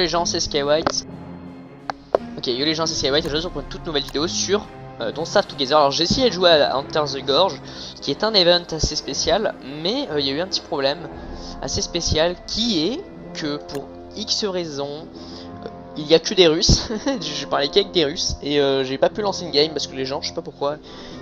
les gens, c'est Skywhite. Ok, yo les gens, c'est Skywhite, je suis pour une toute nouvelle vidéo sur Don't Starve Together. Alors j'ai essayé de jouer à Enter the Gorge, qui est un event assez spécial, mais il y a eu un petit problème assez spécial, qui est que pour X raisons, il y a que des Russes, je parlais qu'avec des Russes, et j'ai pas pu lancer une game parce que les gens, je sais pas pourquoi,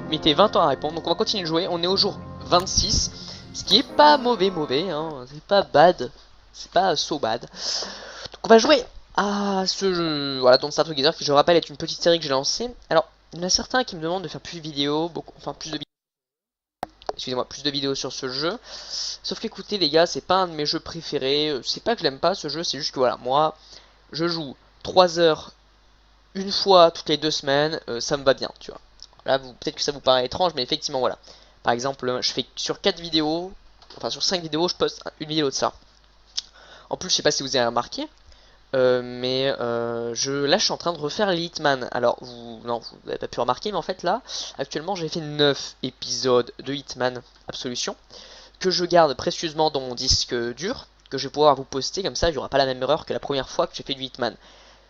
mettaient 20 ans à répondre. Donc on va continuer de jouer, on est au jour 26, ce qui est pas mauvais, hein, c'est pas bad, c'est pas so bad. Donc on va jouer à ce jeu, voilà, Don't Starve Together, qui je rappelle est une petite série que j'ai lancée. Alors, il y en a certains qui me demandent de faire plus de vidéos, plus de vidéos sur ce jeu. Sauf qu'écoutez les gars, c'est pas un de mes jeux préférés, c'est pas que je l'aime pas ce jeu, c'est juste que voilà, moi, je joue 3 heures une fois toutes les 2 semaines, ça me va bien, tu vois. Là, peut-être que ça vous paraît étrange, mais effectivement, voilà. Par exemple, je fais sur 4 vidéos, enfin sur 5 vidéos, je poste une vidéo de ça. En plus, je sais pas si vous avez remarqué, là, je suis en train de refaire les Hitman. Alors, vous n'avez pas pu remarquer, mais en fait, là, actuellement, j'ai fait 9 épisodes de Hitman Absolution, que je garde précieusement dans mon disque dur, que je vais pouvoir vous poster, comme ça, il n'y aura pas la même erreur que la première fois que j'ai fait du Hitman.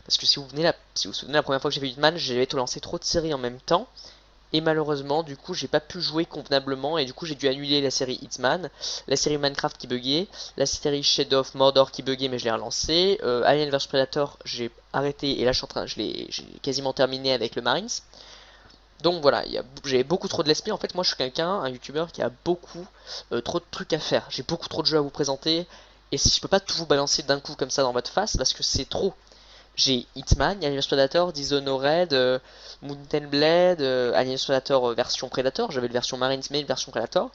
Parce que si vous vous souvenez, la première fois que j'ai fait Hitman, j'avais tout lancé trop de séries en même temps. Et malheureusement, du coup, j'ai pas pu jouer convenablement. Et du coup, j'ai dû annuler la série Hitman, la série Minecraft qui buguait, la série Shadow of Mordor qui buguait, mais je l'ai relancé. Alien vs Predator, j'ai arrêté. Et là, j'ai quasiment terminé avec le Marines. Donc voilà, j'avais beaucoup trop de l'esprit. En fait, moi, je suis un youtubeur qui a beaucoup trop de trucs à faire. J'ai beaucoup trop de jeux à vous présenter. Et si je peux pas tout vous balancer d'un coup comme ça dans votre face, parce que c'est trop. J'ai Hitman, Alien vs Predator, Dishonored, Mountain Blade, Alien vs Predator version Predator, j'avais le version Marines mais une version Predator.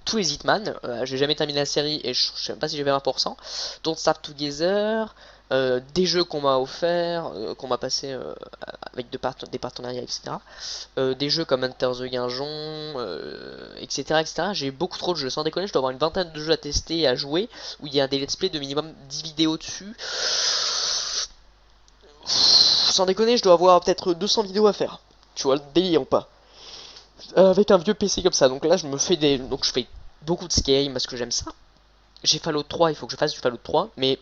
Tous les Hitman, j'ai jamais terminé la série et je sais même pas si j'avais 20%. Don't Starve Together, des jeux qu'on m'a offert, qu'on m'a passé avec des partenariats, etc. Des jeux comme Hunter the Guinjon, etc. etc. J'ai beaucoup trop de jeux, sans déconner, je dois avoir une vingtaine de jeux à tester et à jouer, où il y a des let's play de minimum 10 vidéos dessus. Sans déconner, je dois avoir peut-être 200 vidéos à faire. Tu vois le délire ou pas? Avec un vieux PC comme ça, donc là je me fais donc je fais beaucoup de Skyrim parce que j'aime ça. J'ai Fallout 3, il faut que je fasse du Fallout 3, mais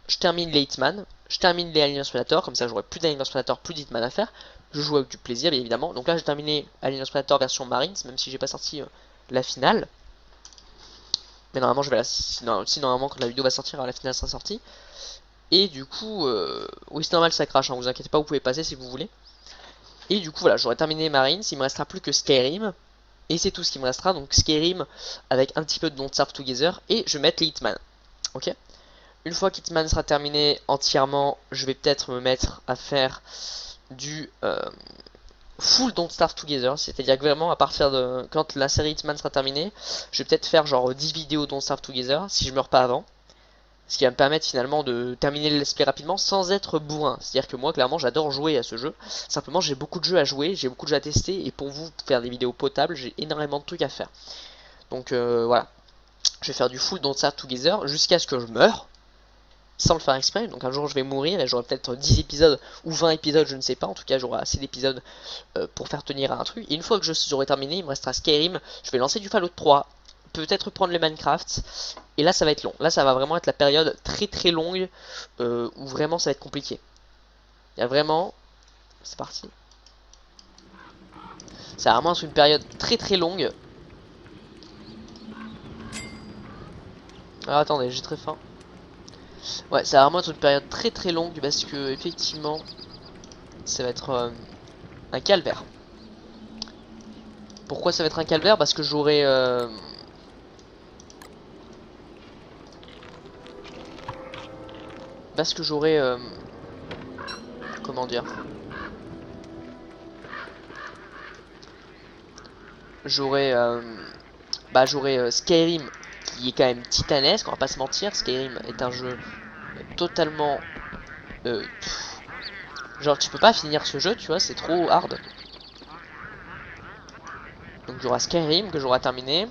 je termine les Hitman, je termine les Alien vs Predator, comme ça j'aurai plus d'Alien vs Predator, plus d'Hitman à faire. Je joue avec du plaisir bien évidemment. Donc là j'ai terminé Alien vs Predator version Marines, même si j'ai pas sorti la finale. Mais normalement je vais si normalement quand la vidéo va sortir, la finale sera sortie. Et du coup, oui c'est normal ça crache, hein, vous inquiétez pas, vous pouvez passer si vous voulez. Et du coup voilà, j'aurai terminé Marines, il me restera plus que Skyrim. Et c'est tout ce qui me restera, donc Skyrim avec un petit peu de Don't Starve Together. Et je vais mettre les Hitman, ok. Une fois qu'Hitman sera terminé entièrement, je vais peut-être me mettre à faire du full Don't Starve Together. C'est-à-dire que vraiment à partir de quand la série Hitman sera terminée, je vais peut-être faire genre 10 vidéos Don't Starve Together si je meurs pas avant. Ce qui va me permettre finalement de terminer le let's play rapidement sans être bourrin. C'est-à-dire que moi clairement j'adore jouer à ce jeu. Simplement j'ai beaucoup de jeux à jouer, j'ai beaucoup de jeux à tester. Et pour vous faire des vidéos potables, j'ai énormément de trucs à faire. Donc voilà. Je vais faire du full Don't Starve Together jusqu'à ce que je meure. Sans le faire exprès, donc un jour je vais mourir et j'aurai peut-être 10 épisodes ou 20 épisodes, je ne sais pas, en tout cas j'aurai assez d'épisodes pour faire tenir à un truc. Et une fois que j'aurai terminé, il me restera Skyrim, je vais lancer du Fallout 3, peut-être prendre le Minecraft, et là ça va être long. Là ça va vraiment être la période très très longue où vraiment ça va être compliqué. Il y a vraiment... C'est parti. Ça va vraiment être une période très très longue. Alors attendez, j'ai très faim. Ouais, ça va vraiment être une période très très longue parce que effectivement ça va être un calvaire. Pourquoi ça va être un calvaire? Parce que j'aurai comment dire, j'aurai Skyrim qui est quand même titanesque, on va pas se mentir. Skyrim est un jeu totalement genre tu peux pas finir ce jeu, tu vois, c'est trop hard. Donc j'aurai Skyrim que j'aurai terminé.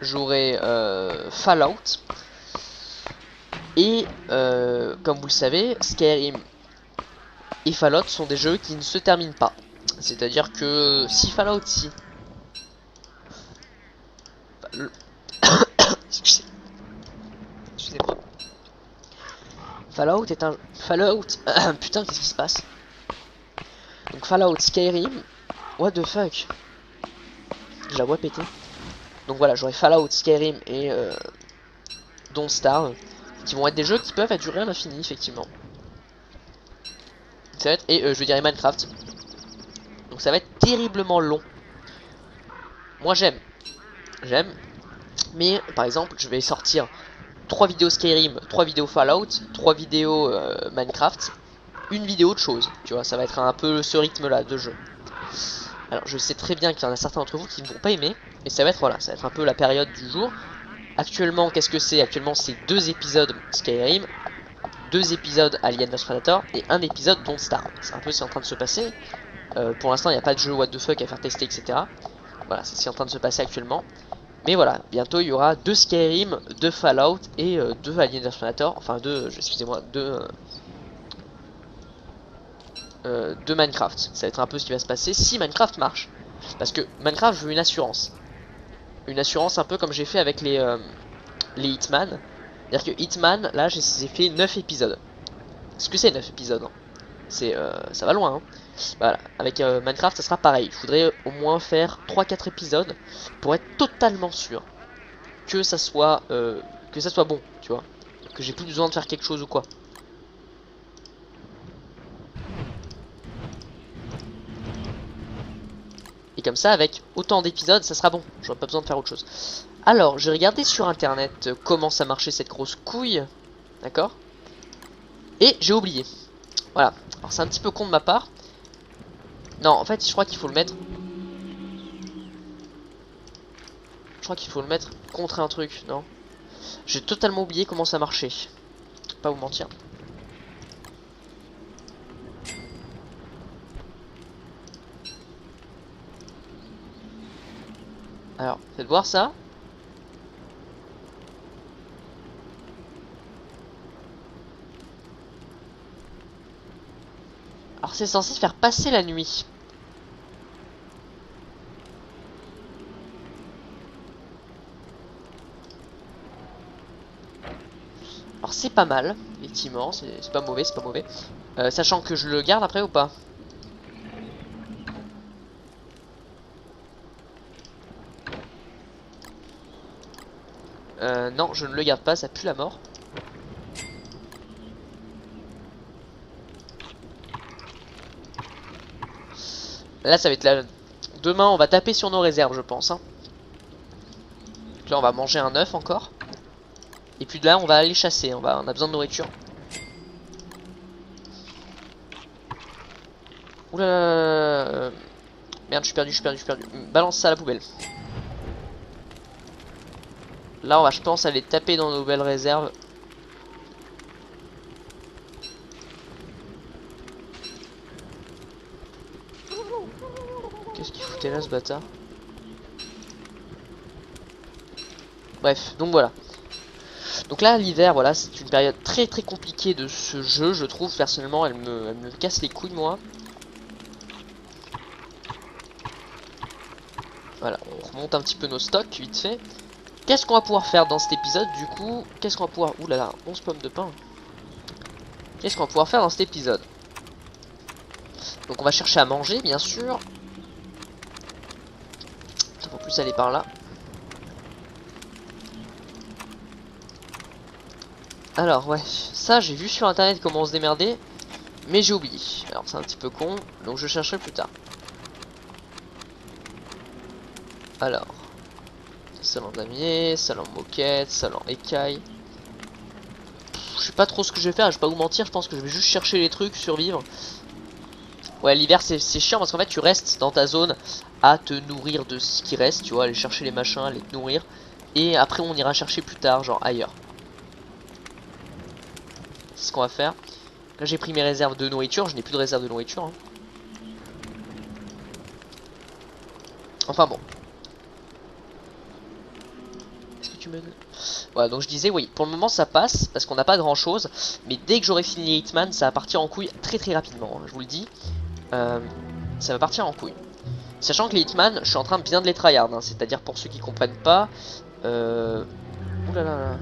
J'aurai Fallout. Et comme vous le savez, Skyrim et Fallout sont des jeux qui ne se terminent pas. C'est-à-dire que si Fallout Excusez-moi. Fallout est un... Fallout... Putain, qu'est-ce qui se passe? Donc Fallout, Skyrim... What the fuck? Je la vois péter. Donc voilà, j'aurai Fallout, Skyrim et Don't Starve, qui vont être des jeux qui peuvent durer à l'infini, effectivement. Ça va être... Et je veux dire Minecraft. Donc ça va être terriblement long. Moi j'aime. J'aime. Mais par exemple, je vais sortir 3 vidéos Skyrim, 3 vidéos Fallout, 3 vidéos Minecraft, une vidéo de choses. Tu vois, ça va être un peu ce rythme là de jeu. Alors je sais très bien qu'il y en a certains d'entre vous qui ne vont pas aimer, mais ça va être voilà, ça va être un peu la période du jour. Actuellement, qu'est-ce que c'est? Actuellement, c'est 2 épisodes Skyrim, 2 épisodes Alien vs Predator et un épisode Don't Starve. C'est un peu ce qui est en train de se passer. Pour l'instant, il n'y a pas de jeu what the fuck à faire tester, etc. Voilà, c'est ce qui est en train de se passer actuellement. Mais voilà, bientôt il y aura 2 Skyrim, 2 Fallout et 2 Alien vs Predator. Enfin, 2, excusez-moi, 2 Minecraft. Ça va être un peu ce qui va se passer si Minecraft marche. Parce que Minecraft, je veux une assurance. Une assurance un peu comme j'ai fait avec les Hitman. C'est-à-dire que Hitman, là, j'ai fait 9 épisodes. Ce que c'est 9 épisodes, hein. C'est ça va loin, hein. Voilà, avec Minecraft ça sera pareil. Je voudrais au moins faire 3-4 épisodes pour être totalement sûr que ça soit bon, tu vois. Que j'ai plus besoin de faire quelque chose ou quoi. Et comme ça, avec autant d'épisodes, ça sera bon. J'aurai pas besoin de faire autre chose. Alors, j'ai regardé sur internet comment ça marchait cette grosse couille. D'accord. Et j'ai oublié. Voilà. Alors c'est un petit peu con de ma part. Non, en fait, je crois qu'il faut le mettre. Je crois qu'il faut le mettre contre un truc, non? J'ai totalement oublié comment ça marchait. Pas vous mentir. Alors, faites voir ça. Alors c'est censé faire passer la nuit. Alors c'est pas mal, effectivement, c'est pas mauvais, c'est pas mauvais. Sachant que je le garde après ou pas? Non, je ne le garde pas, ça pue la mort. Là ça va être la... Demain on va taper sur nos réserves je pense, hein. Donc là on va manger un œuf encore. Et puis de là on va aller chasser, on a besoin de nourriture. Oula. Merde, je suis perdu. Balance ça à la poubelle. Là on va je pense aller taper dans nos belles réserves. Qu'est-ce qu'il foutait là ce bâtard? Bref, donc voilà. Donc là l'hiver, voilà, c'est une période très très compliquée de ce jeu, je trouve. Personnellement elle me casse les couilles moi. Voilà, on remonte un petit peu nos stocks vite fait. Qu'est-ce qu'on va pouvoir faire dans cet épisode du coup? Qu'est-ce qu'on va pouvoir... Ouh là là, 11 pommes de pain. Qu'est-ce qu'on va pouvoir faire dans cet épisode? Donc on va chercher à manger bien sûr. Ça va plus aller par là. Alors ouais, ça j'ai vu sur internet comment se démerder. Mais j'ai oublié. Alors c'est un petit peu con, donc je chercherai plus tard. Alors, salon damier, salon moquette, salon écaille. Je sais pas trop ce que je vais faire, je vais pas vous mentir, je pense que je vais juste chercher les trucs, survivre. Ouais, l'hiver c'est chiant parce qu'en fait tu restes dans ta zone à te nourrir de ce qui reste, tu vois, aller chercher les machins, aller te nourrir. Et après on ira chercher plus tard, genre ailleurs. C'est ce qu'on va faire. Là j'ai pris mes réserves de nourriture, je n'ai plus de réserve de nourriture, hein. Enfin bon. Est-ce que tu me... Voilà, donc je disais, oui, pour le moment ça passe, parce qu'on n'a pas grand chose. Mais dès que j'aurai fini Hitman, ça va partir en couille très très rapidement, hein, je vous le dis. Ça va partir en couille. Sachant que les Hitman, je suis en train de bien de les tryhard, hein, c'est-à-dire pour ceux qui comprennent pas... Ouh là là là.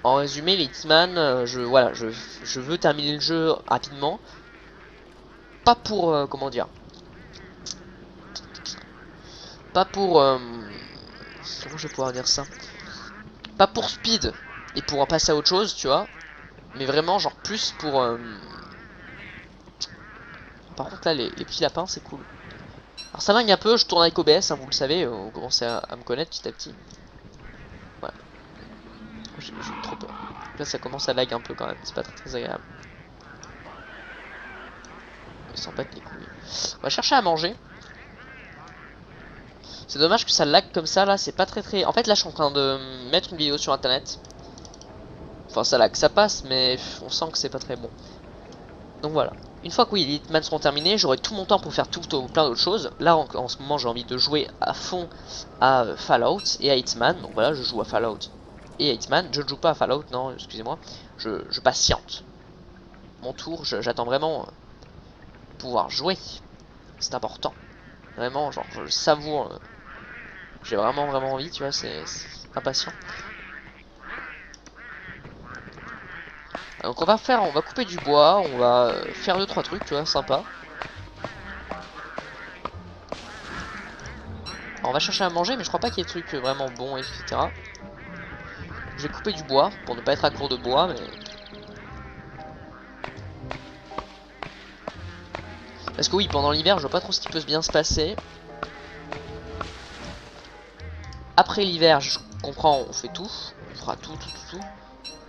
En résumé, les Hitman, voilà, je veux terminer le jeu rapidement. Pas pour, comment dire, pas pour, comment je vais pouvoir dire ça, pas pour speed et pour en passer à autre chose, tu vois, mais vraiment genre plus pour. Par contre là, les petits lapins, c'est cool. Alors ça lag un peu, je tourne avec OBS, hein, vous le savez, on commence à me connaître petit à petit. Ouais, j'ai trop peur. Là ça commence à lag un peu quand même, c'est pas très agréable. Ils s'en battent les couilles. On va chercher à manger. C'est dommage que ça lag comme ça là, c'est pas très. En fait là je suis en train de mettre une vidéo sur internet. Enfin ça lag, ça passe, mais on sent que c'est pas très bon. Donc voilà. Une fois que oui, les Hitman seront terminés, j'aurai tout mon temps pour faire plein d'autres choses. Là en ce moment j'ai envie de jouer à fond à Fallout et à Hitman. Donc voilà, je joue à Fallout et à Hitman. Je ne joue pas à Fallout, non, excusez-moi. Je patiente. Mon tour, j'attends vraiment pouvoir jouer. C'est important. Vraiment, genre je le savoure. J'ai vraiment envie, tu vois, c'est impatient. Donc on va couper du bois, on va faire 2-3 trucs, tu vois, sympa. Alors on va chercher à manger, mais je crois pas qu'il y ait des trucs vraiment bons, etc. Je vais couper du bois, pour ne pas être à court de bois, mais... Parce que oui, pendant l'hiver, je vois pas trop ce qui peut bien se passer. Après l'hiver, je comprends, on fait tout. On fera tout.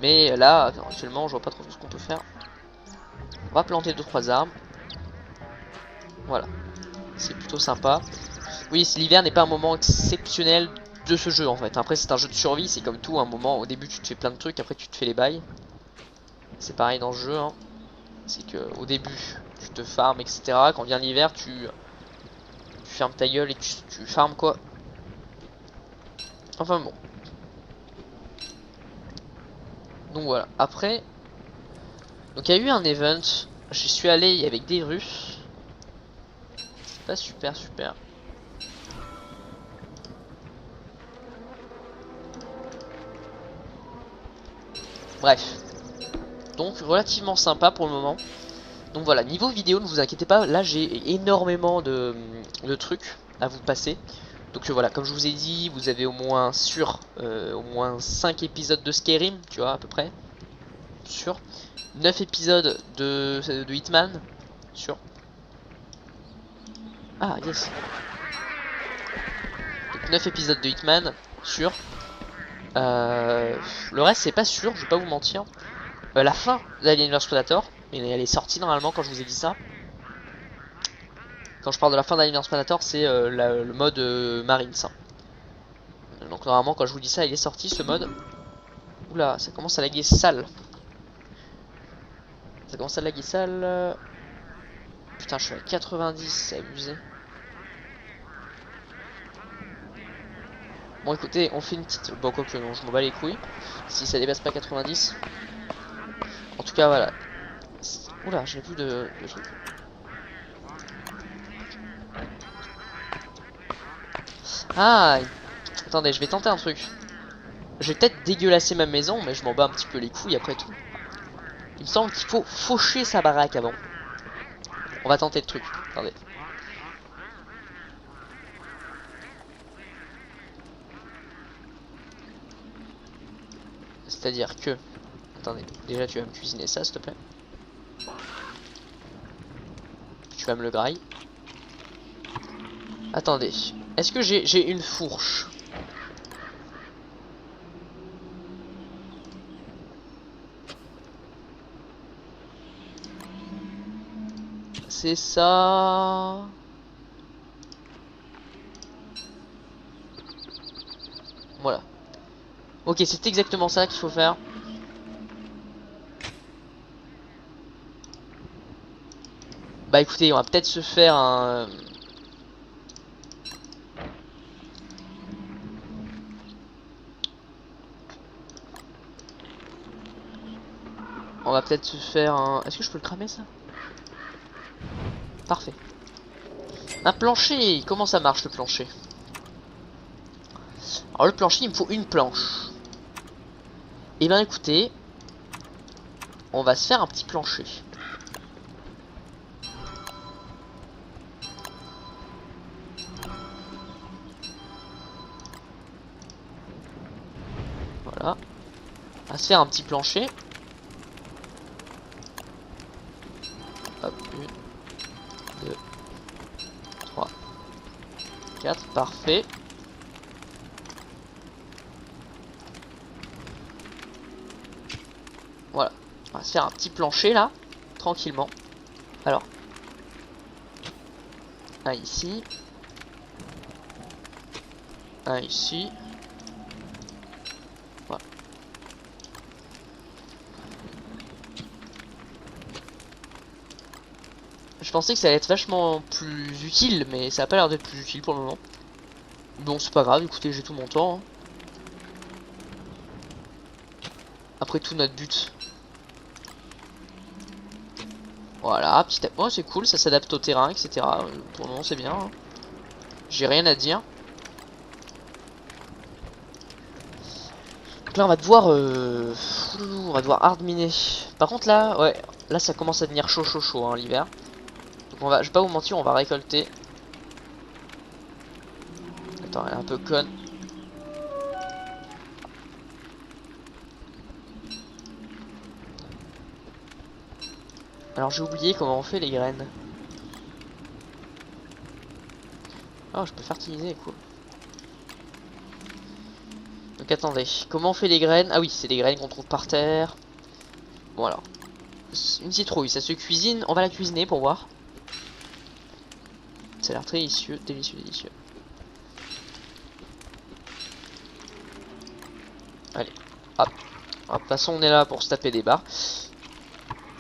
Mais là, actuellement, je vois pas trop ce qu'on peut faire. On va planter 2-3 arbres. Voilà. C'est plutôt sympa. Oui, l'hiver n'est pas un moment exceptionnel de ce jeu en fait. Après, c'est un jeu de survie, c'est comme tout. Un moment, au début, tu te fais plein de trucs, après, tu te fais les bails. C'est pareil dans le jeu. Hein. C'est que au début, tu te farmes, etc. Quand vient l'hiver, tu fermes ta gueule et tu farmes quoi. Enfin bon. Donc voilà. Après, donc il y a eu un event. J'y suis allé avec des Russes. C'est pas super. Bref. Donc relativement sympa pour le moment. Donc voilà, niveau vidéo, ne vous inquiétez pas, là j'ai énormément de trucs à vous passer. Donc voilà, comme je vous ai dit, vous avez au moins 5 épisodes de Skyrim, tu vois, à peu près. Sûr. 9 épisodes de Hitman. Sûr. Ah, yes. Donc 9 épisodes de Hitman. Sûr. Le reste, c'est pas sûr, je vais pas vous mentir. La fin d'Alien vs Predator, mais elle est sortie normalement quand je vous ai dit ça. Quand je parle de la fin d'Alien vs Predator, c'est le mode Marines. Donc normalement quand je vous dis ça, il est sorti ce mode. Oula, ça commence à laguer sale. Ça commence à laguer sale. Putain, je suis à 90, c'est abusé. Bon écoutez, on fait une petite... Bon quoique non, je m'en bats les couilles. Si ça dépasse pas 90. En tout cas voilà. Oula, j'ai plus de trucs. Ah, attendez, je vais tenter un truc. Je vais peut-être dégueulasser ma maison, mais je m'en bats un petit peu les couilles après tout. Il me semble qu'il faut faucher sa baraque avant. On va tenter le truc. Attendez. C'est-à-dire que... Attendez, déjà tu vas me cuisiner ça s'il te plaît. Tu vas me le grailler. Attendez, est-ce que j'ai une fourche? C'est ça. Voilà. Ok, c'est exactement ça qu'il faut faire. Bah écoutez, on va peut-être se faire un... On va peut-être se faire un... Est-ce que je peux le cramer ça? Parfait. Un plancher, comment ça marche le plancher? Alors le plancher, il me faut une planche. Et ben écoutez, on va se faire un petit plancher. Voilà. On va se faire un petit plancher. Hop, 1, 2, 3, 4, parfait. Voilà, on va se faire un petit plancher là, tranquillement. Alors, un ici, un ici. Voilà. Je pensais que ça allait être vachement plus utile, mais ça a pas l'air d'être plus utile pour le moment. Bon, c'est pas grave, écoutez, j'ai tout mon temps. Hein. Après tout, notre but. Voilà, petit à... Oh, c'est cool, ça s'adapte au terrain, etc. Pour le moment, c'est bien. Hein. J'ai rien à dire. Donc là, on va devoir hard miner. Par contre, là, ouais, là, ça commence à devenir chaud, hein, l'hiver. Donc on va, je vais pas vous mentir, on va récolter. Attends, elle est un peu conne. Alors j'ai oublié comment on fait les graines. Oh, je peux fertiliser, cool. Donc attendez, comment on fait les graines? Ah oui, c'est des graines qu'on trouve par terre. Bon alors, une citrouille, ça se cuisine. On va la cuisiner pour voir. Ça a l'air très délicieux, délicieux. Allez, hop. De toute façon, on est là pour se taper des barres.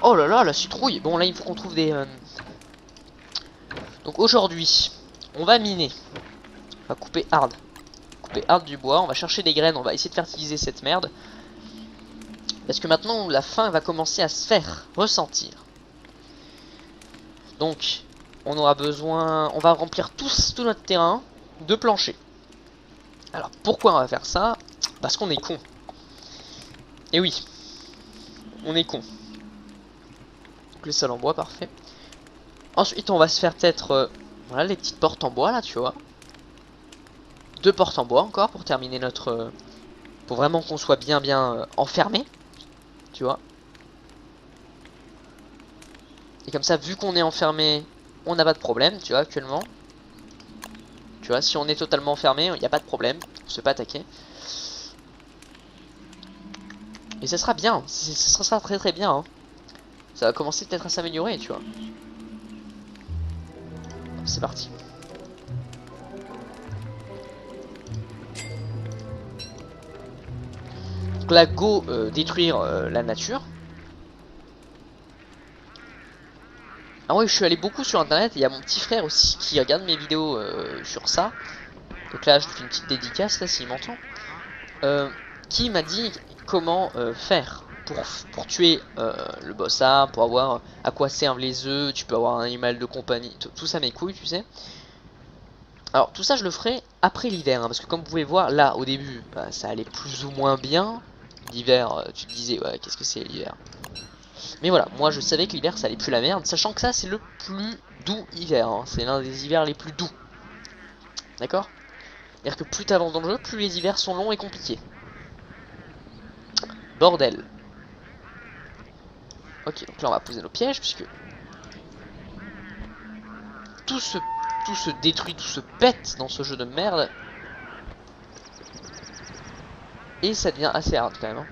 Oh là là, la citrouille. Bon, là, il faut qu'on trouve des... Donc aujourd'hui, on va miner. On va couper hard. Couper hard du bois. On va chercher des graines. On va essayer de fertiliser cette merde. Parce que maintenant, la faim va commencer à se faire ressentir. Donc, on aura besoin... On va remplir tout notre terrain de planchers. Alors, pourquoi on va faire ça? Parce qu'on est con. Et oui, on est con. Donc les sols en bois, parfait. Ensuite, on va se faire peut-être... voilà, les petites portes en bois, là, tu vois. 2 portes en bois encore pour terminer notre... pour vraiment qu'on soit bien enfermé. Tu vois. Et comme ça, vu qu'on est enfermé, on n'a pas de problème, tu vois, actuellement. Tu vois, si on est totalement enfermé, il n'y a pas de problème. On se fait pas attaquer. Et ça sera bien. Ça sera très bien. Hein. Ça va commencer peut-être à s'améliorer, tu vois. C'est parti. Donc là, go détruire la nature. Ah ouais, je suis allé beaucoup sur internet. Il y a mon petit frère aussi qui regarde mes vidéos sur ça. Donc là, je lui fais une petite dédicace, là, s'il m'entend. Qui m'a dit comment faire pour tuer le boss arbre, pour avoir à quoi servent les œufs, tu peux avoir un animal de compagnie, tout ça mes couilles, tu sais. Alors tout ça je le ferai après l'hiver, hein, parce que comme vous pouvez voir là au début, bah, ça allait plus ou moins bien. L'hiver, tu te disais ouais qu'est-ce que c'est l'hiver. Mais voilà, moi je savais que l'hiver ça allait plus la merde, sachant que ça c'est le plus doux hiver, hein. C'est l'un des hivers les plus doux. D'accord? C'est-à-dire que plus t'avances dans le jeu, plus les hivers sont longs et compliqués. Bordel. Ok, donc là on va poser nos pièges puisque tout se détruit, tout se pète dans ce jeu de merde. Et ça devient assez hard quand même. Hein.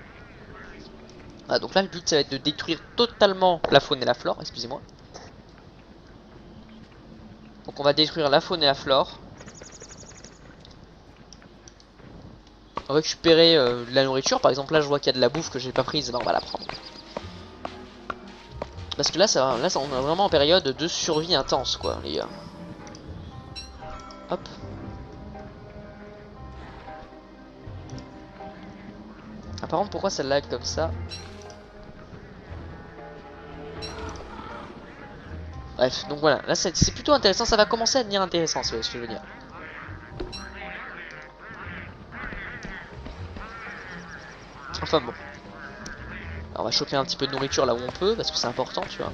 Ah, donc là le but ça va être de détruire totalement la faune et la flore, excusez-moi. Donc on va détruire la faune et la flore. Récupérer de la nourriture, par exemple là je vois qu'il y a de la bouffe que j'ai pas prise, ben on va la prendre. Parce que là, on est vraiment en période de survie intense, quoi, les gars. Hop. Ah, par contre, pourquoi ça lag comme ça? Bref, donc voilà, là c'est plutôt intéressant, ça va commencer à devenir intéressant, c'est ce que je veux dire. Enfin bon. va choper un petit peu de nourriture là où on peut, parce que c'est important, tu vois.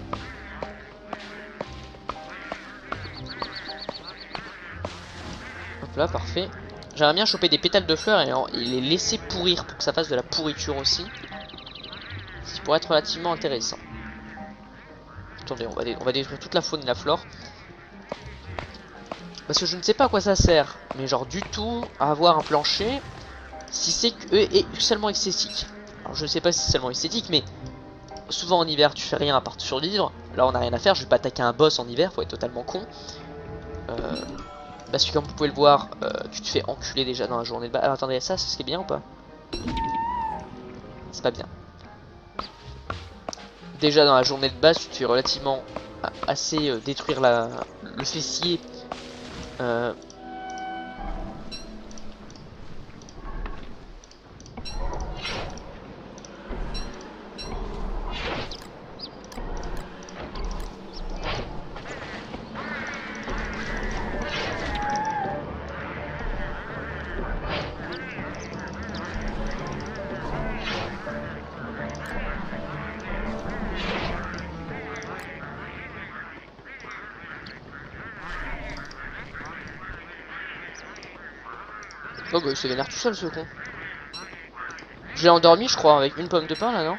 Hop là, parfait. J'aimerais bien choper des pétales de fleurs et les laisser pourrir pour que ça fasse de la pourriture aussi. Ce qui pourrait être relativement intéressant. Attendez, on va détruire toute la faune et la flore. Parce que je ne sais pas à quoi ça sert, mais genre du tout à avoir un plancher si c'est seulement esthétique. Alors je ne sais pas si c'est seulement esthétique, mais souvent en hiver tu fais rien à part survivre. Là on a rien à faire, je vais pas attaquer un boss en hiver, faut être totalement con. Parce que comme vous pouvez le voir, tu te fais enculer déjà dans la journée de base. Alors attendez, ça c'est ce qui est bien ou pas? C'est pas bien. Déjà dans la journée de base, tu te fais relativement assez détruire le fessier. Oh bah il se vénère tout seul ce con. Je l'ai endormi je crois avec une pomme de pain là non?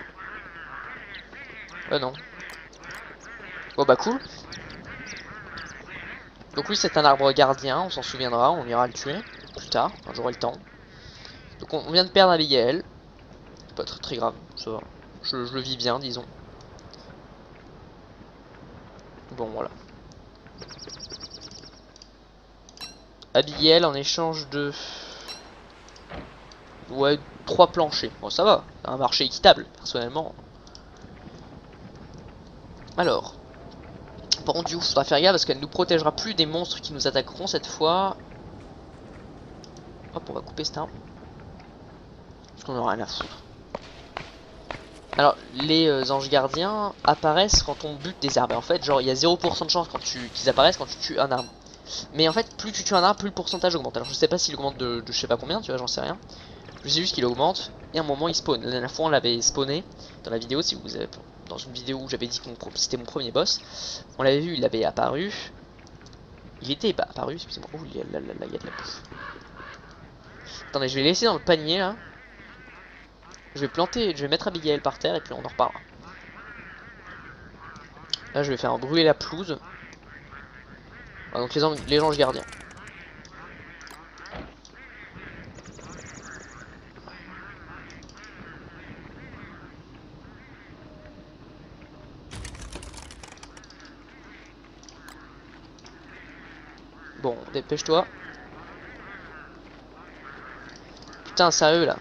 Non. Oh bah cool. Donc oui c'est un arbre gardien, on s'en souviendra, on ira le tuer plus tard, quand j'aurai le temps. Donc on vient de perdre Abigail. Pas très grave, ça va. Je le vis bien disons. Bon voilà. Abigail en échange de... Ouais, 3 planchers. Bon, ça va. Un marché équitable, personnellement. Alors. Par contre, du coup, faudra faire gaffe parce qu'elle ne nous protégera plus des monstres qui nous attaqueront cette fois. Hop, on va couper cet arbre. Parce qu'on aura rien à foutre. Alors, les anges gardiens apparaissent quand on bute des arbres. En fait, genre, il y a 0% de chance qu'ils apparaissent quand tu tues un arbre. Mais en fait, plus tu tues un arbre, plus le pourcentage augmente. Alors, je sais pas s'il augmente de je sais pas combien, tu vois, j'en sais rien. Je sais juste qu'il augmente et à un moment il spawn. La dernière fois on l'avait spawné dans la vidéo, si vous avez dans une vidéo où j'avais dit que c'était mon premier boss. On l'avait vu, il avait apparu. Il était pas apparu, excusez-moi. Oh il y a de la bouffe. Attendez, je vais laisser dans le panier là. Je vais mettre Abigail par terre et puis on en reparlera. Là je vais faire brûler la pelouse. Voilà, donc les anges gardiens. Bon, dépêche-toi. Putain, sérieux là.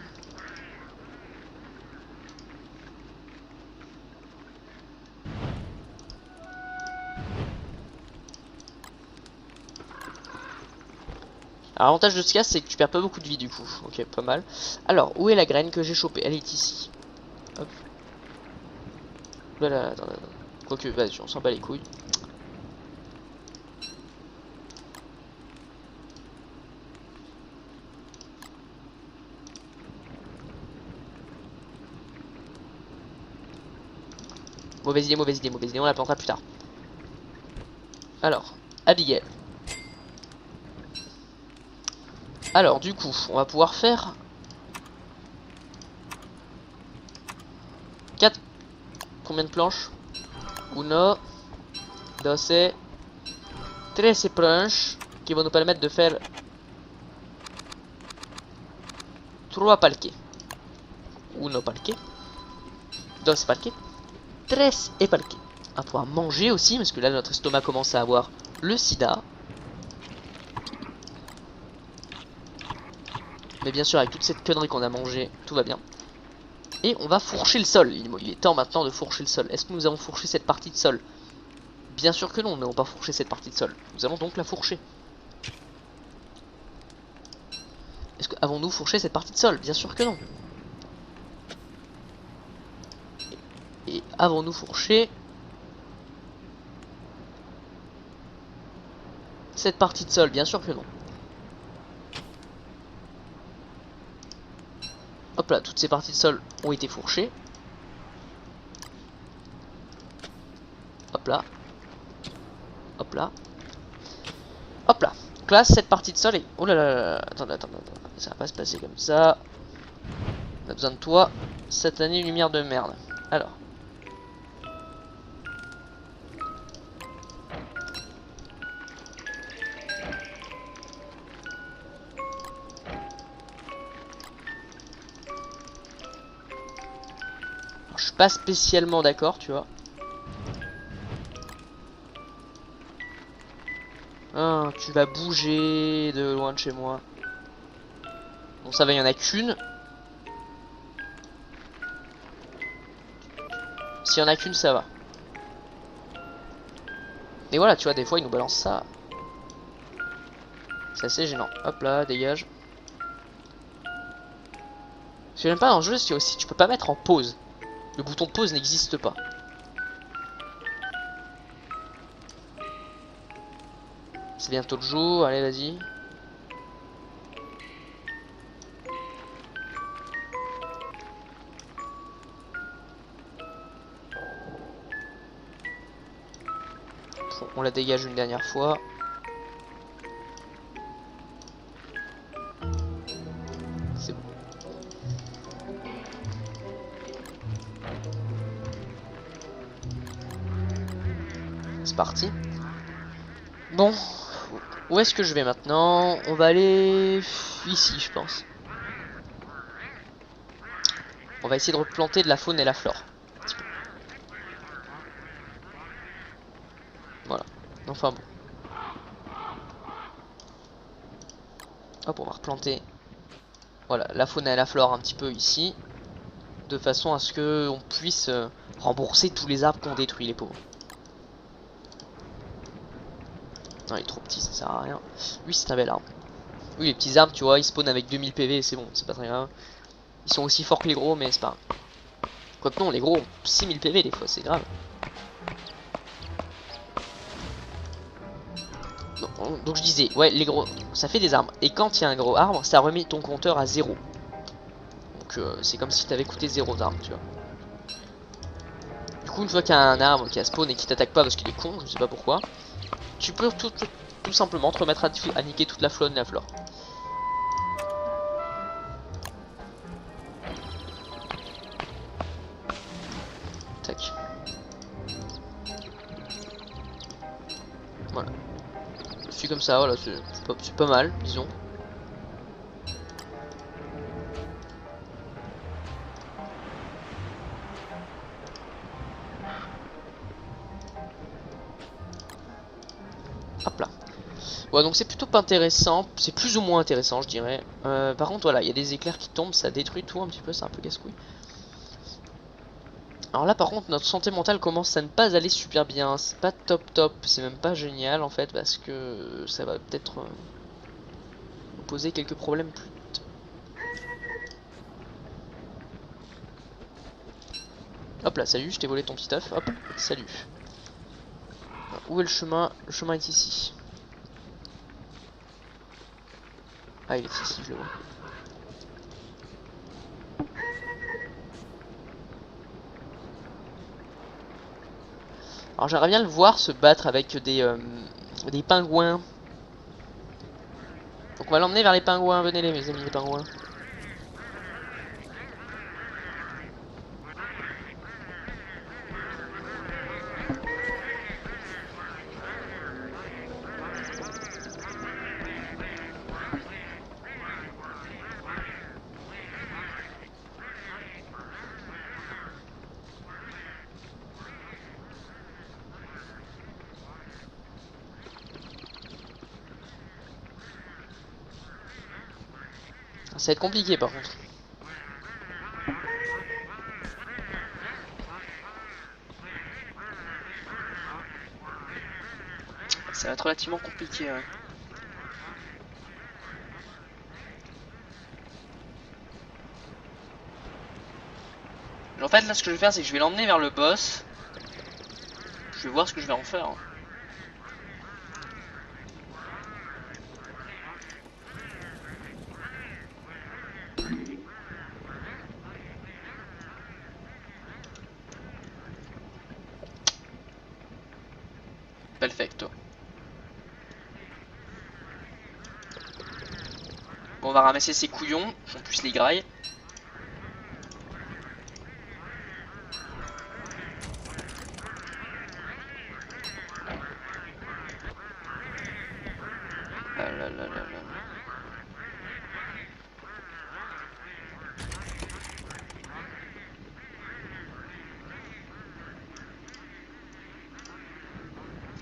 Alors, l'avantage de ce cas, c'est que tu perds pas beaucoup de vie du coup. Ok, pas mal. Alors, où est la graine que j'ai chopée? Elle est ici. Hop. Voilà, attends. Quoique, vas-y, on s'en bat les couilles. Mauvaise idée, on la plantera plus tard. Alors, Abigail. Alors, du coup, on va pouvoir faire 4. Combien de planches? 1, 2, 13 planches qui vont nous permettre de faire 3 parquets. 1 parquet, 2 parquets, 13 et parquet. On va pouvoir manger aussi parce que là notre estomac commence à avoir le sida. Mais bien sûr avec toute cette connerie qu'on a mangé, tout va bien. Et on va fourcher le sol. Il est temps maintenant de fourcher le sol. Est-ce que nous avons fourché cette partie de sol? Bien sûr que non, nous n'avons pas fourché cette partie de sol. Nous allons donc la fourcher. Est-ce que avons-nous fourché cette partie de sol? Bien sûr que non. Et avons-nous fourché cette partie de sol? Bien sûr que non. Hop là, toutes ces parties de sol ont été fourchées. Hop là. Hop là. Hop là. Donc là, cette partie de sol est... Oh là là là là. Attendez. Ça va pas se passer comme ça. On a besoin de toi. Satanée lumière de merde. Alors. Je suis pas spécialement d'accord, tu vois. Ah, tu vas bouger de loin de chez moi. Bon, ça va, il y en a qu'une. S'il y en a qu'une, ça va. Et voilà, tu vois, des fois, ils nous balancent ça. C'est assez gênant. Hop là, dégage. Ce que j'aime pas dans le jeu, c'est aussi tu peux pas mettre en pause. Le bouton pause n'existe pas. C'est bientôt le jour, allez vas-y. On la dégage une dernière fois. C'est bon. C'est parti. Bon, où est-ce que je vais maintenant? On va aller ici, je pense. On va essayer de replanter de la faune et la flore. Voilà. Enfin bon. Hop, on va replanter. Voilà, la faune et la flore un petit peu ici. De façon à ce que on puisse rembourser tous les arbres qu'on détruit, les pauvres. Non, il est trop petit, ça sert à rien. Oui, c'est un bel arbre. Oui, les petits arbres, tu vois, ils spawnent avec 2000 PV, c'est bon, c'est pas très grave. Ils sont aussi forts que les gros, mais c'est pas grave. Quoique non, les gros ont 6000 PV des fois, c'est grave. Donc je disais, ouais, les gros, ça fait des arbres. Et quand il y a un gros arbre, ça remet ton compteur à 0. Donc c'est comme si t'avais coûté 0 d'arbre, tu vois. Du coup, une fois qu'il y a un arbre qui a spawn et qui t'attaque pas parce qu'il est con, je sais pas pourquoi, tu peux tout simplement te remettre à niquer toute la faune et la flore. Tac. Voilà. C'est comme ça, voilà, c'est pas mal, disons. Hop là. Ouais, donc c'est plutôt pas intéressant, c'est plus ou moins intéressant, je dirais. Par contre, voilà, il y a des éclairs qui tombent, ça détruit tout un petit peu, c'est un peu casse-couille. Alors là, par contre, notre santé mentale commence à ne pas aller super bien. C'est pas top, c'est même pas génial en fait, parce que ça va peut-être nous poser quelques problèmes plus tard. Hop là, salut, je t'ai volé ton petit œuf. Hop, salut. Où est le chemin? Le chemin est ici. Ah, il est ici, je le vois. Alors j'aimerais bien le voir se battre avec des pingouins. Donc on va l'emmener vers les pingouins, venez les mes amis les pingouins. Ça va être compliqué par contre. Ça va être relativement compliqué, ouais. En fait, là, ce que je vais faire, c'est que je vais l'emmener vers le boss. Je vais voir ce que je vais en faire. Perfecto. Bon, on va ramasser ces couillons, en plus les grailles. Ah là là là là.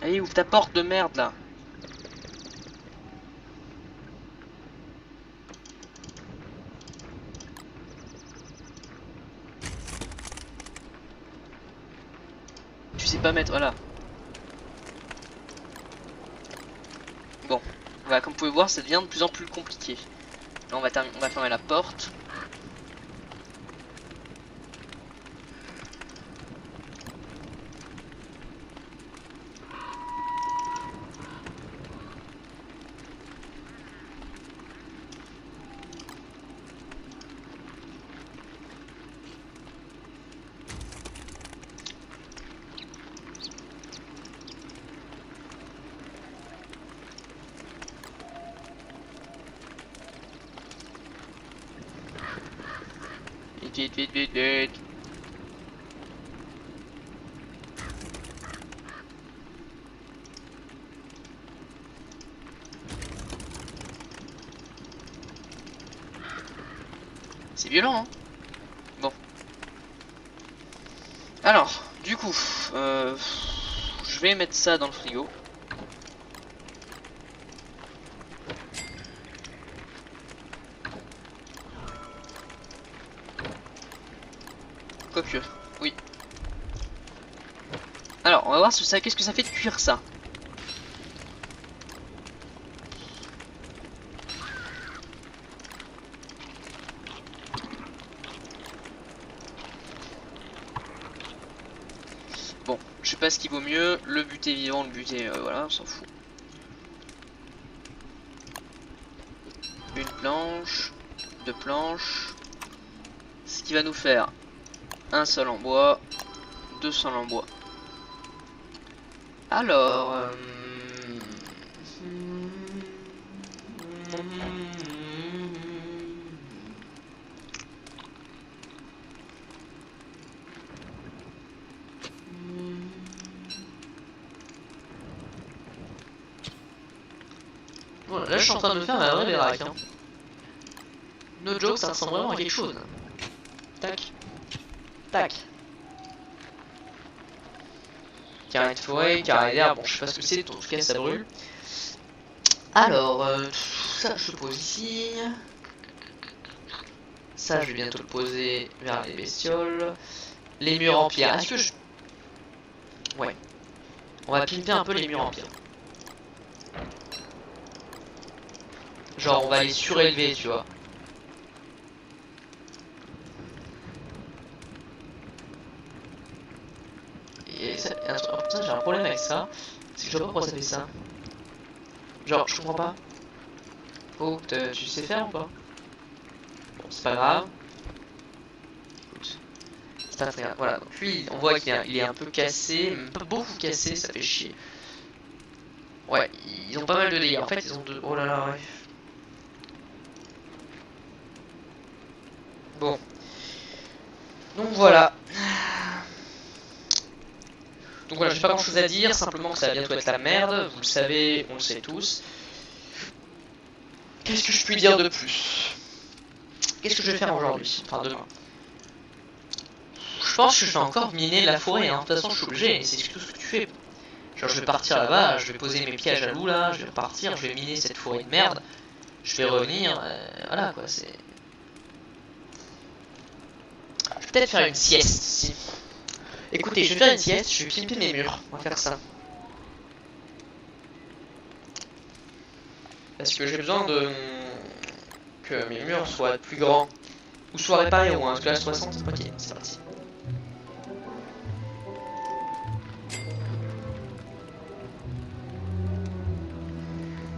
Allez, ouvre ta porte de merde là. Tu sais pas mettre, voilà. Bon, voilà, comme vous pouvez voir, ça devient de plus en plus compliqué. Là, on va fermer la porte. Vite, vite, vite, vite. C'est violent, hein. Bon. Alors, du coup, je vais mettre ça dans le frigo. Quoique, oui. Alors, on va voir qu'est-ce que ça fait de cuire ça. Bon, je sais pas ce qui vaut mieux, le buté vivant, le buté, voilà, on s'en fout. Une planche, deux planches. Ce qui va nous faire un sol en bois, deux sols en bois. Alors... Voilà, là je suis en train de me faire un vrai bérac. Hein. No joke, ça ressemble vraiment à quelque chose. Tac. Tac. Carré de forêt, carré d'air, bon je sais pas ce que c'est, en tout cas ça brûle. Alors, ça je le pose ici. Ça je vais bientôt le poser vers les bestioles. Les murs en pierre, est-ce que je... Ouais. On va pimper un peu les murs en pierre. Genre on va les surélever, tu vois. Et ça, j'ai un problème avec ça. C'est que je vois pas pourquoi ça fait ça. Genre, je comprends pas. Oh, tu sais faire ou pas? Bon, c'est pas grave. Écoute. C'est pas très grave. Voilà, donc lui, on voit qu'il est un peu cassé. Même pas beaucoup cassé, ça fait chier. Ouais, ils ont pas mal de dégâts. En fait, ils ont deux. Oh là là, ouais. Bon. Donc voilà. Donc voilà, j'ai pas grand chose à dire, simplement que ça va bientôt être la merde, vous le savez, on le sait tous. Qu'est-ce que je puis dire de plus? Qu'est-ce que je vais faire aujourd'hui? Enfin demain. Je pense que je vais encore miner la forêt, hein. De toute façon je suis obligé, c'est tout ce que tu fais. Genre je vais partir là-bas, je vais poser mes pieds à jaloux là, je vais partir, je vais miner cette forêt de merde. Je vais revenir, voilà quoi, c'est... Je vais peut-être faire une sieste si... Écoutez, je vais faire une sieste, je vais pimper mes murs, on va faire ça. Parce que j'ai besoin de... que mes murs soient plus grands. Ou soient réparés au moins, parce que là 60, ok, c'est parti.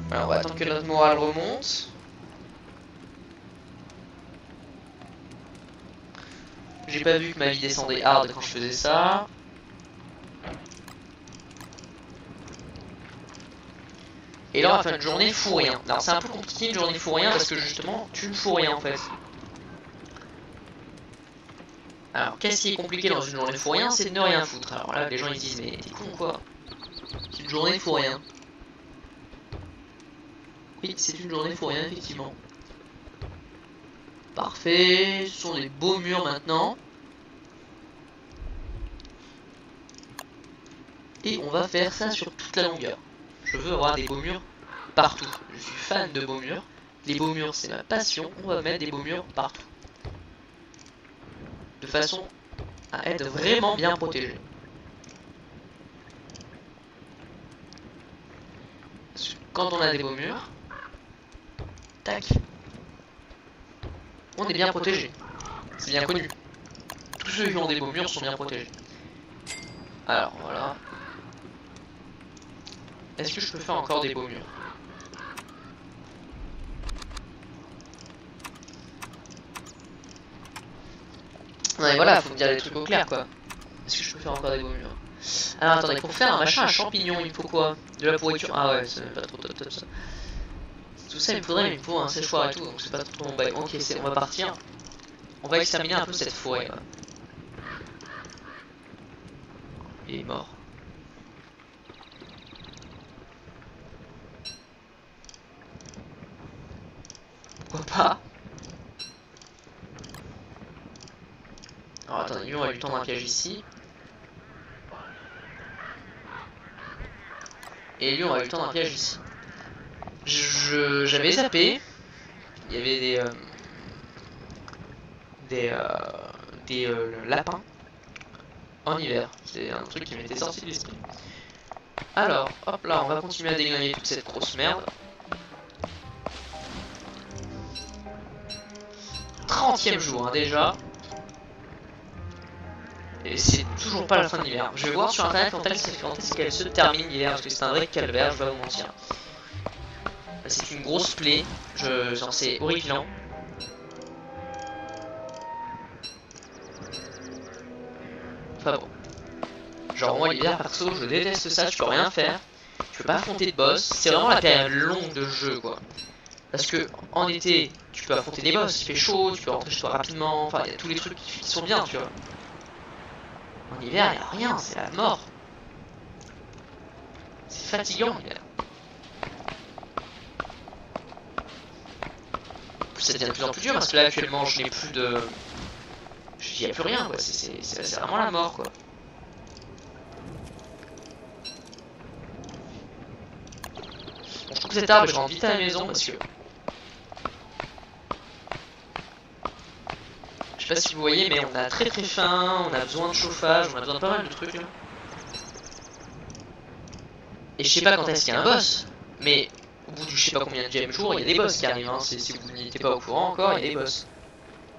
Alors on va attendre que notre morale remonte. J'ai pas vu que ma vie descendait hard quand je faisais ça. Et là on va faire une journée fou rien. Alors c'est un peu compliqué une journée fou rien parce que justement tu ne fous rien en fait. Alors qu'est-ce qui est compliqué dans une journée fou rien, c'est de ne rien foutre. Alors là les gens ils disent mais t'es con quoi. C'est une journée fou rien. Oui c'est une journée fou rien effectivement. Parfait, ce sont des beaux murs maintenant. Et on va faire ça sur toute la longueur. Je veux avoir des beaux murs partout. Je suis fan de beaux murs. Les beaux murs, c'est ma passion. On va mettre des beaux murs partout. De façon à être vraiment bien protégé. Parce que quand on a des beaux murs, tac, on est bien protégé. C'est bien connu. Tous ceux qui ont des beaux murs sont bien protégés. Alors voilà. Est-ce que je peux faire encore des beaux murs? Non mais voilà, faut me dire les trucs au clair quoi. Est-ce que je peux faire encore des beaux murs? Alors attendez, pour faire un machin à champignons, il me faut quoi? De la pourriture. Ah ouais, c'est pas trop top ça. Tout ça il me faudrait, il me faut un séchoir et tout, donc c'est pas trop mon bail. Ok, on va partir. On va examiner un peu cette forêt là. Il est mort. Pourquoi pas? Alors attendez, lui on va lui tendre un piège ici. Et lui on va lui tendre un piège ici. J'avais zappé. Il y avait des lapins en hiver. C'est un truc qui m'était sorti de l'esprit. Alors, hop là, on va continuer à déglinguer toute cette grosse merde. 30e jour hein, déjà. Et c'est toujours pas la fin de l'hiver. Je vais voir sur internet quand est-ce qu'elle se termine l'hiver, parce que c'est un vrai calvaire, je vais pas vous mentir. C'est une grosse plaie, c'est horripilant. Enfin bon. Genre moi l'hiver perso, je déteste ça, tu peux rien faire. Tu peux pas affronter de boss, c'est vraiment la période longue de jeu quoi. Parce que en été, tu peux affronter des boss, il fait chaud, tu peux rentrer chez toi rapidement, enfin il y a tous les trucs qui sont bien tu vois. En hiver, il n'y a rien, c'est la mort. C'est fatigant l'hiver. Ça devient de plus en plus dur parce que là actuellement je n'ai plus de... Il n'y a plus rien quoi, c'est vraiment la mort quoi. Bon, je coupe cet arbre et je rentre vite à la maison parce que... Je sais pas si vous voyez mais on a très faim, on a besoin de chauffage, on a besoin de pas mal de trucs là. Et je sais pas quand est-ce qu'il y a un boss, mais au bout du je sais pas combien de jours, il y a des boss qui arrivent, hein. Si vous n'étiez pas au courant encore, il y a des boss.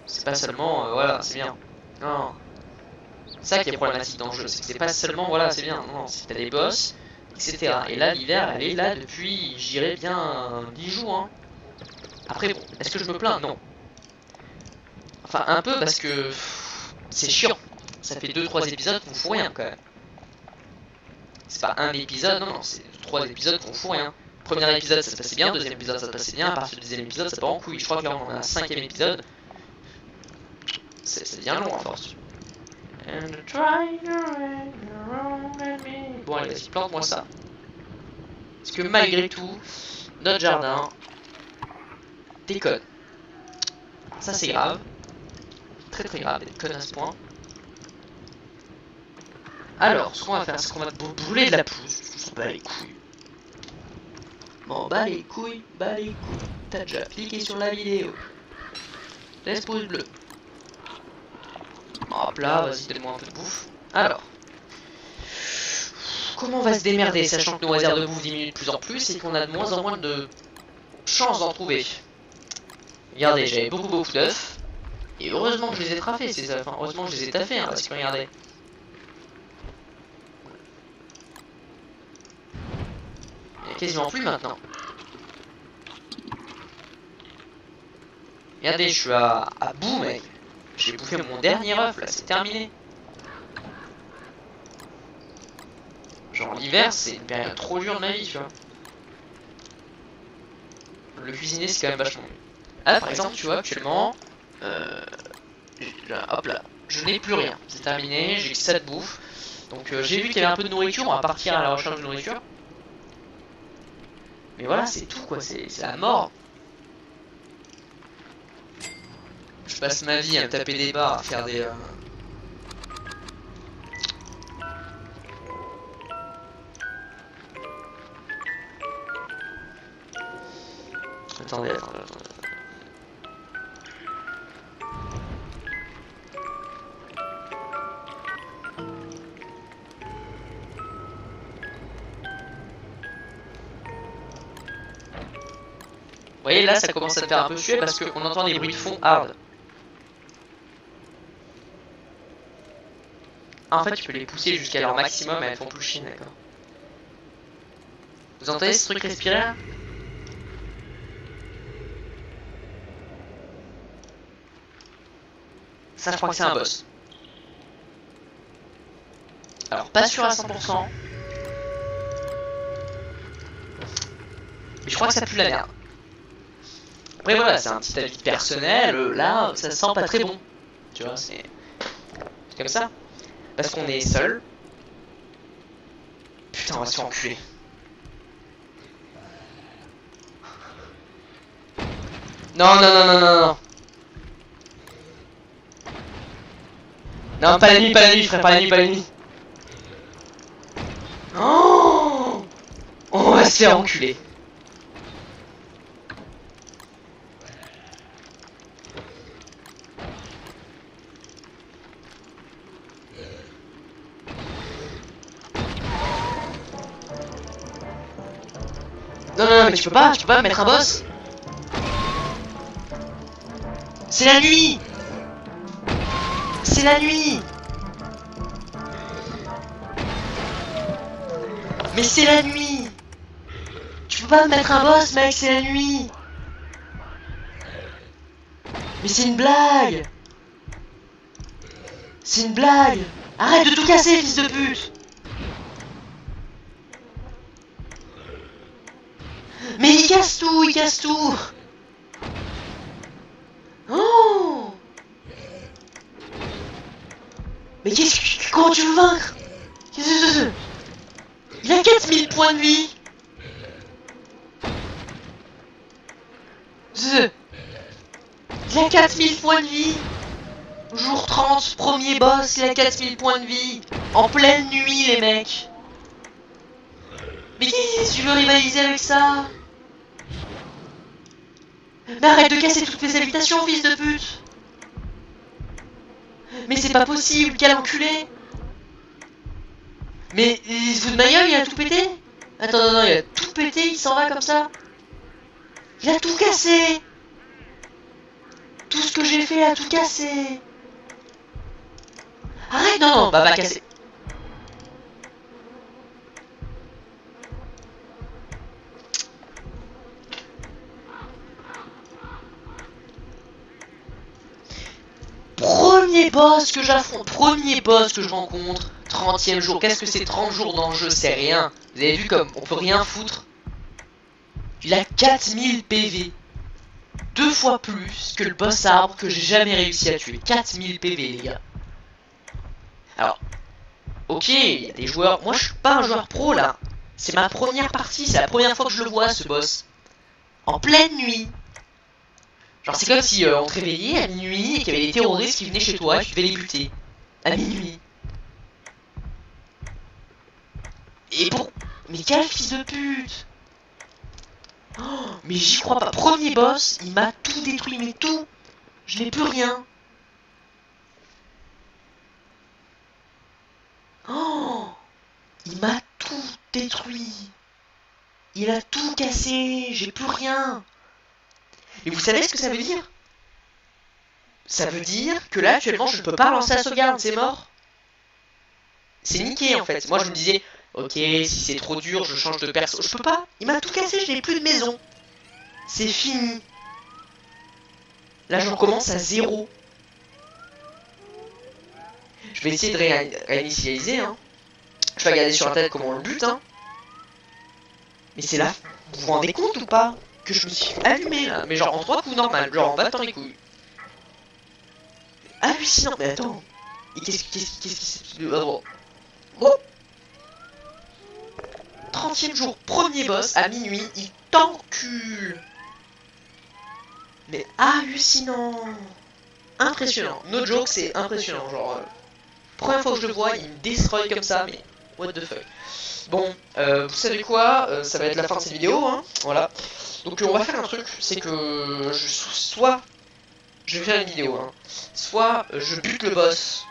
C'est pas seulement, voilà, c'est bien. Non. C'est ça qui est problématique dans le jeu, c'est que c'est pas seulement, voilà, c'est bien. Non, c'est que t'as des boss, etc. Et là, l'hiver, elle est là depuis, j'irais bien 10 jours. Hein. Après, bon, est-ce que je me plains? Non. Enfin, un peu parce que c'est chiant. Ça fait 2-3 épisodes qu'on fout rien quand même. C'est pas un épisode, non, c'est 3 épisodes qu'on fout rien. Premier épisode ça se passait bien, deuxième épisode ça se passait bien, à partir du deuxième épisode ça part en couille. Je crois que là on a un 5ème épisode. C'est bien long à force. Bon allez vas-y, plante-moi ça. Parce que malgré tout, notre jardin déconne. Ça c'est grave. Très grave d'être conne à ce point. Alors, ce qu'on va faire, c'est qu'on va brûler de la pelouse. On s'en bat les couilles. Bon, bat les couilles. T'as déjà cliqué sur la vidéo. Laisse pouce bleu. Hop là, vas-y, donne-moi un peu de bouffe. Alors. Comment on va se démerder, sachant que nos réserves de bouffe diminuent de plus en plus et qu'on a de moins en moins de chances d'en trouver. Regardez, j'avais beaucoup d'œufs. Et heureusement que je les ai trafés, ces œufs. Enfin, heureusement que je les ai taffés, hein, parce que regardez. Quasiment plus maintenant. Regardez, je suis à bout mec. J'ai bouffé mon dernier œuf là, c'est terminé. Genre l'hiver c'est une période trop dure de ma vie tu vois. le cuisiner c'est quand même vachement mieux. Ah par exemple tu vois actuellement, hop là, je n'ai plus rien, c'est terminé, j'ai que ça de bouffe. Donc j'ai vu qu'il y avait un peu de nourriture, on va partir à la recherche de nourriture. Mais voilà, c'est tout quoi, c'est la mort. Je passe ma vie à me taper des barres, à faire des... Attendez. Vous voyez là ça commence à te faire un peu suer parce qu'on entend des bruits de fond hard. En fait tu peux les pousser jusqu'à leur maximum et elles font plus chier, d'accord. Vous entendez ce truc respirer là? Ça je crois que c'est un boss. Alors pas sûr à 100%. Mais je crois que ça pue la merde. Après voilà, c'est un petit avis personnel, là ça sent pas très bon. Tu vois, c'est comme ça. Parce qu'on est seul. Putain, on va se faire enculer. Non, non, non, non, non, non. Non, pas la nuit, frère, pas la nuit. Oh, on va se faire enculer. Non, non, non, mais tu peux pas mettre un boss. C'est la nuit. C'est la nuit. Mais c'est la nuit. Tu peux pas mettre un boss, mec, c'est la nuit. Mais c'est une blague. C'est une blague. Arrête de tout casser, fils de pute. Mais il casse tout, il casse tout. Oh. Mais comment tu veux vaincre? Il a 4000 points de vie. Il a 4000 points de vie. Jour 30, premier boss, il a 4000 points de vie. En pleine nuit, les mecs. Mais qu'est-ce que tu veux rivaliser avec ça? Mais arrête de casser toutes mes habitations, fils de pute. Mais c'est pas possible, quel enculé. Mais il se fout de ma gueule, il a tout pété. Attends, non, non, il a tout pété, il s'en va comme ça. Il a tout cassé. Tout ce que j'ai fait a tout cassé. Arrête, non, non, va casser. Premier boss que j'affronte, premier boss que je rencontre, 30e jour. Qu'est-ce que c'est 30 jours dans le jeu? C'est rien. Vous avez vu comme on peut rien foutre. Il a 4000 PV. 2 fois plus que le boss arbre que j'ai jamais réussi à tuer. 4000 PV, les gars. Alors, ok, il y a des joueurs. Moi, je suis pas un joueur pro là. C'est ma première partie, c'est la première fois que je le vois, ce boss. En pleine nuit. Genre, c'est comme si on te réveillait à minuit et qu'il y avait des terroristes qui venaient chez toi et tu devais les buter. À minuit. Et pour... Mais quel fils de pute! Oh, mais j'y crois pas. Premier boss, il m'a tout détruit, mais tout. Je n'ai plus rien. Oh, il m'a tout détruit. Il a tout cassé. J'ai plus rien. Et vous savez ce que ça veut dire? Ça veut dire que là, actuellement, je ne peux pas lancer la sauvegarde. C'est mort. C'est niqué, en fait. Moi, je me disais... Ok, si c'est trop dur, je change de perso. Je peux pas. Il m'a tout cassé, je n'ai plus de maison. C'est fini. Là, je recommence à 0. Je vais essayer de réinitialiser. Hein. Je vais regarder sur internet comment on le bute. Hein. Mais c'est là. Vous vous rendez compte ou pas? que je me suis allumé là, mais genre en 3 coups normal, genre en battant les couilles. Hallucinant, mais attends. Et qu'est-ce qui s'est... Bon. 30e jour, premier boss, à minuit, il t'encule. Mais hallucinant. Impressionnant. No joke, c'est impressionnant. Genre, première fois que je le vois, il me destroy comme ça, mais what the fuck. Bon, vous savez quoi, ça va être la fin de cette vidéo, hein, voilà. Donc on va faire un truc, c'est que soit je vais faire une vidéo, hein, soit je bute le boss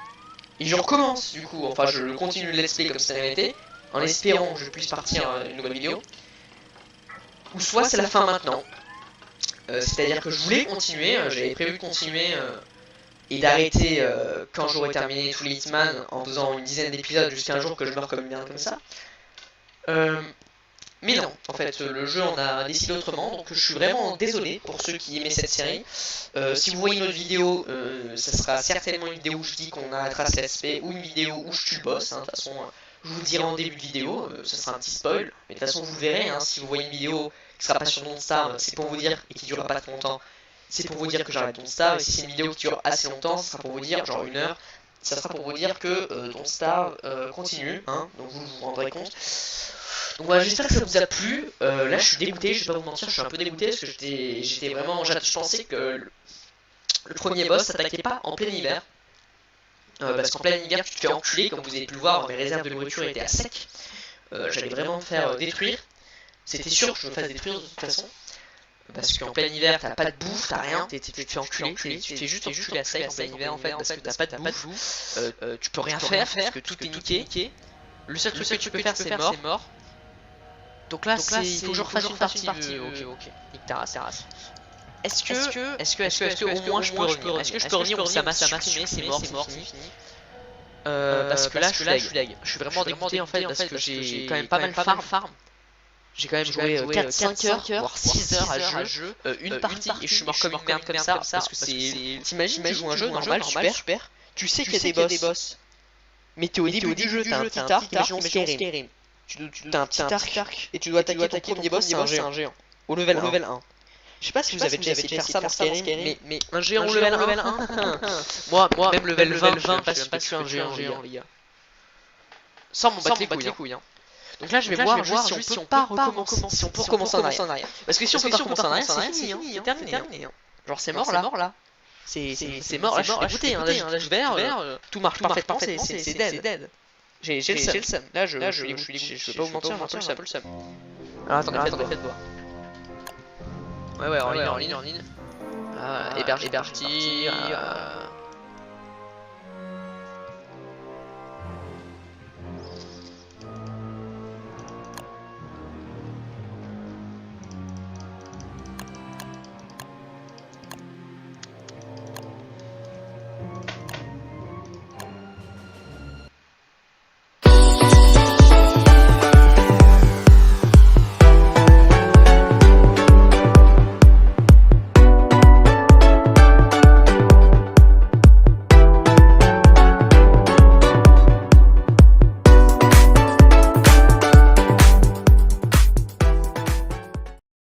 et je recommence du coup, enfin je continue le let's play comme si ça n'avait été, en espérant que je puisse partir une nouvelle vidéo. Ou soit c'est la fin maintenant. C'est-à-dire que je voulais continuer, j'avais prévu de continuer et d'arrêter quand j'aurais terminé tous les Hitman en faisant une dizaine d'épisodes jusqu'à un jour que je meurs comme une merde comme ça. Mais non, en fait, le jeu en a décidé autrement, donc je suis vraiment désolé pour ceux qui aimaient cette série. Si vous voyez une autre vidéo, ça sera certainement une vidéo où je dis qu'on arrêtera ce let's play, ou une vidéo où je tue le boss, hein. De toute façon, je vous le dirai en début de vidéo, ça sera un petit spoil, mais de toute façon vous le verrez, hein, si vous voyez une vidéo qui sera pas sur Don't Starve, c'est pour vous dire, et qui durera pas trop longtemps, c'est pour vous dire que j'arrête Don't Starve, et si c'est une vidéo qui dure assez longtemps, ça sera pour vous dire, genre 1 heure, ça sera pour vous dire que Don't Starve continue, hein, donc vous vous rendrez compte. Donc voilà, j'espère que ça vous a plu. Là je suis dégoûté, je vais pas vous mentir, je suis un peu dégoûté parce que j'étais vraiment... Je pensais que le premier boss s'attaquait pas en plein hiver. Parce qu'en plein hiver tu te fais enculer, comme vous avez pu le voir, mes réserves de nourriture étaient à sec. J'allais vraiment me faire détruire. C'était sûr que je me fasse détruire de toute façon. Parce qu'en plein hiver t'as pas de bouffe, t'as rien, tu te fais enculer, tu te fais juste enculer à sec en plein hiver en fait, parce que t'as pas de bouffe, tu peux rien faire parce que tout est niqué. Le seul truc que tu peux faire c'est mort. Donc là, il faut que je refasse une partie. Ok. Nique ta race. Est-ce que au moins je peux revenir? Est-ce que je peux revenir ou ça m'a supprimé? C'est mort, c'est fini. Parce que là, je suis lag. Je suis vraiment dégoûté en fait parce que j'ai quand même pas mal farm. J'ai quand même joué 4-5 heures, voire 6 heures à jeu, une partie, et je suis mort comme une merde comme ça. Parce que c'est... T'imagines, tu joues un jeu normal, super. Tu sais qu'il y a des boss. Mais t'es au début du jeu, t'as un petit arc, Skyrim. T'as un petit arc et tu dois attaquer ton premier boss, c'est un géant. Au level 1. Je sais pas si vous avez déjà essayé de faire ça dans Skyrim, mais un géant au level 1. Moi, même level 20, je suis pas sûr un géant, les gars. Sans m'en battre les couilles. Donc là, je vais voir juste si on peut recommencer. Si on peut recommencer en arrière. Parce que si on peut pas recommencer en arrière, c'est fini, c'est terminé. Genre, c'est mort là. C'est mort, là, je suis dégoûté. Là, je vais tout marche parfaitement, c'est dead. J'ai le seum. Là, je vais pas vous mentir, j'ai un peu le seum. Alors attendez, faites voir. Ouais, en ligne. Héberger partie.